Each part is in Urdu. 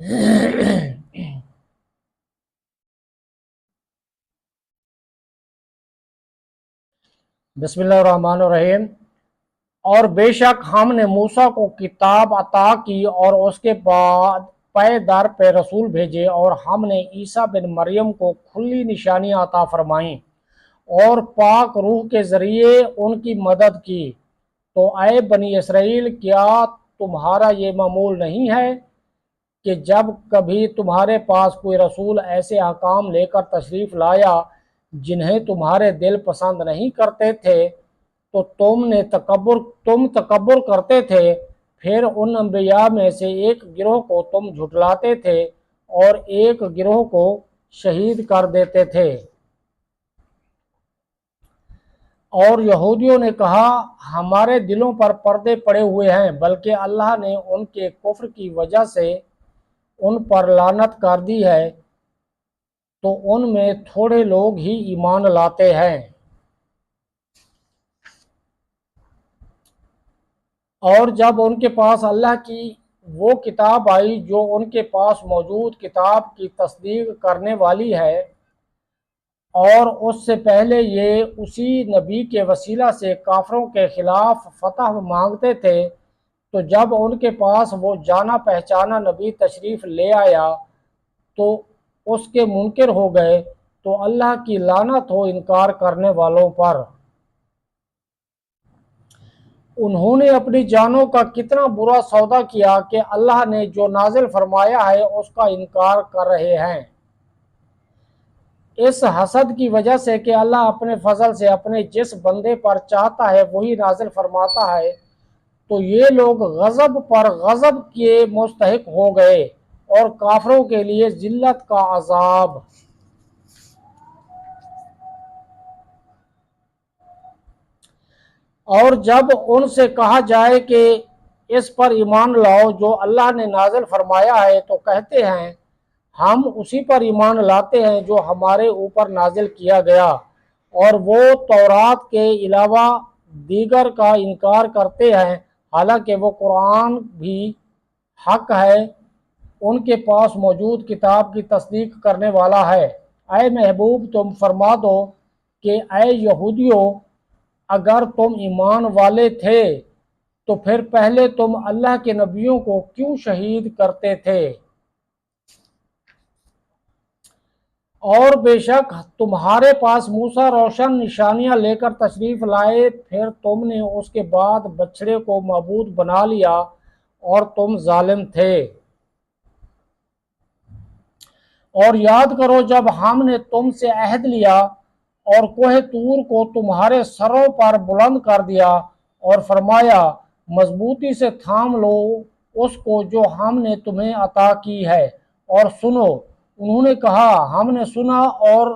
بسم اللہ الرحمن الرحیم۔ اور بے شک ہم نے موسیٰ کو کتاب عطا کی اور اس کے بعد پے در پہ رسول بھیجے، اور ہم نے عیسیٰ بن مریم کو کھلی نشانیاں عطا فرمائیں اور پاک روح کے ذریعے ان کی مدد کی۔ تو اے بنی اسرائیل، کیا تمہارا یہ معمول نہیں ہے کہ جب کبھی تمہارے پاس کوئی رسول ایسے احکام لے کر تشریف لایا جنہیں تمہارے دل پسند نہیں کرتے تھے تو تم تکبر کرتے تھے، پھر ان انبیاء میں سے ایک گروہ کو تم جھٹلاتے تھے اور ایک گروہ کو شہید کر دیتے تھے۔ اور یہودیوں نے کہا ہمارے دلوں پر پردے پڑے ہوئے ہیں، بلکہ اللہ نے ان کے کفر کی وجہ سے ان پر لعنت کر دی ہے، تو ان میں تھوڑے لوگ ہی ایمان لاتے ہیں۔ اور جب ان کے پاس اللہ کی وہ کتاب آئی جو ان کے پاس موجود کتاب کی تصدیق کرنے والی ہے، اور اس سے پہلے یہ اسی نبی کے وسیلہ سے کافروں کے خلاف فتح مانگتے تھے، تو جب ان کے پاس وہ جانا پہچانا نبی تشریف لے آیا تو اس کے منکر ہو گئے، تو اللہ کی لعنت ہو انکار کرنے والوں پر۔ انہوں نے اپنی جانوں کا کتنا برا سودا کیا کہ اللہ نے جو نازل فرمایا ہے اس کا انکار کر رہے ہیں، اس حسد کی وجہ سے کہ اللہ اپنے فضل سے اپنے جس بندے پر چاہتا ہے وہی نازل فرماتا ہے، تو یہ لوگ غضب پر غضب کے مستحق ہو گئے اور کافروں کے لیے ذلت کا عذاب۔ اور جب ان سے کہا جائے کہ اس پر ایمان لاؤ جو اللہ نے نازل فرمایا ہے، تو کہتے ہیں ہم اسی پر ایمان لاتے ہیں جو ہمارے اوپر نازل کیا گیا، اور وہ تورات کے علاوہ دیگر کا انکار کرتے ہیں، حالانکہ وہ قرآن بھی حق ہے، ان کے پاس موجود کتاب کی تصدیق کرنے والا ہے۔ اے محبوب، تم فرما دو کہ اے یہودیوں، اگر تم ایمان والے تھے تو پھر پہلے تم اللہ کے نبیوں کو کیوں شہید کرتے تھے؟ اور بے شک تمہارے پاس موسیٰ روشن نشانیاں لے کر تشریف لائے، پھر تم نے اس کے بعد بچڑے کو معبود بنا لیا اور تم ظالم تھے۔ اور یاد کرو جب ہم نے تم سے عہد لیا اور کوہ طور کو تمہارے سروں پر بلند کر دیا اور فرمایا مضبوطی سے تھام لو اس کو جو ہم نے تمہیں عطا کی ہے اور سنو۔ انہوں نے کہا ہم نے سنا اور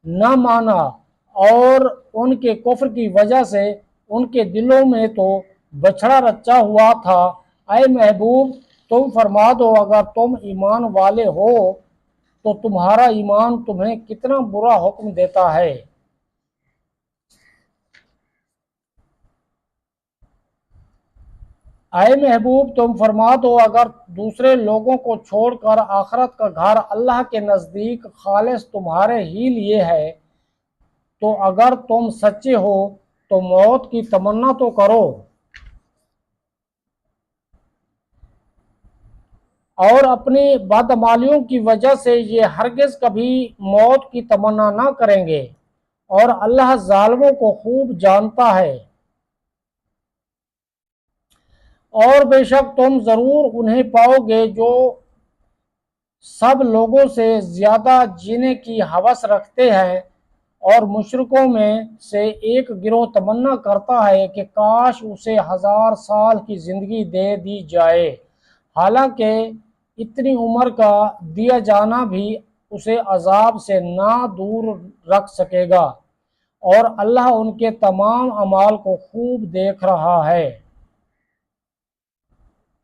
نہ مانا، اور ان کے کفر کی وجہ سے ان کے دلوں میں تو بچھڑا رچا ہوا تھا۔ اے محبوب، تم فرما دو اگر تم ایمان والے ہو تو تمہارا ایمان تمہیں کتنا برا حکم دیتا ہے۔ اے محبوب، تم فرما دو اگر دوسرے لوگوں کو چھوڑ کر آخرت کا گھر اللہ کے نزدیک خالص تمہارے ہی لیے ہے، تو اگر تم سچے ہو تو موت کی تمنا تو کرو، اور اپنی بدعمالیوں کی وجہ سے یہ ہرگز کبھی موت کی تمنا نہ کریں گے، اور اللہ ظالموں کو خوب جانتا ہے۔ اور بے شک تم ضرور انہیں پاؤ گے جو سب لوگوں سے زیادہ جینے کی ہوس رکھتے ہیں، اور مشرکوں میں سے ایک گروہ تمنا کرتا ہے کہ کاش اسے 1000 سال کی زندگی دے دی جائے، حالانکہ اتنی عمر کا دیا جانا بھی اسے عذاب سے نہ دور رکھ سکے گا، اور اللہ ان کے تمام اعمال کو خوب دیکھ رہا ہے۔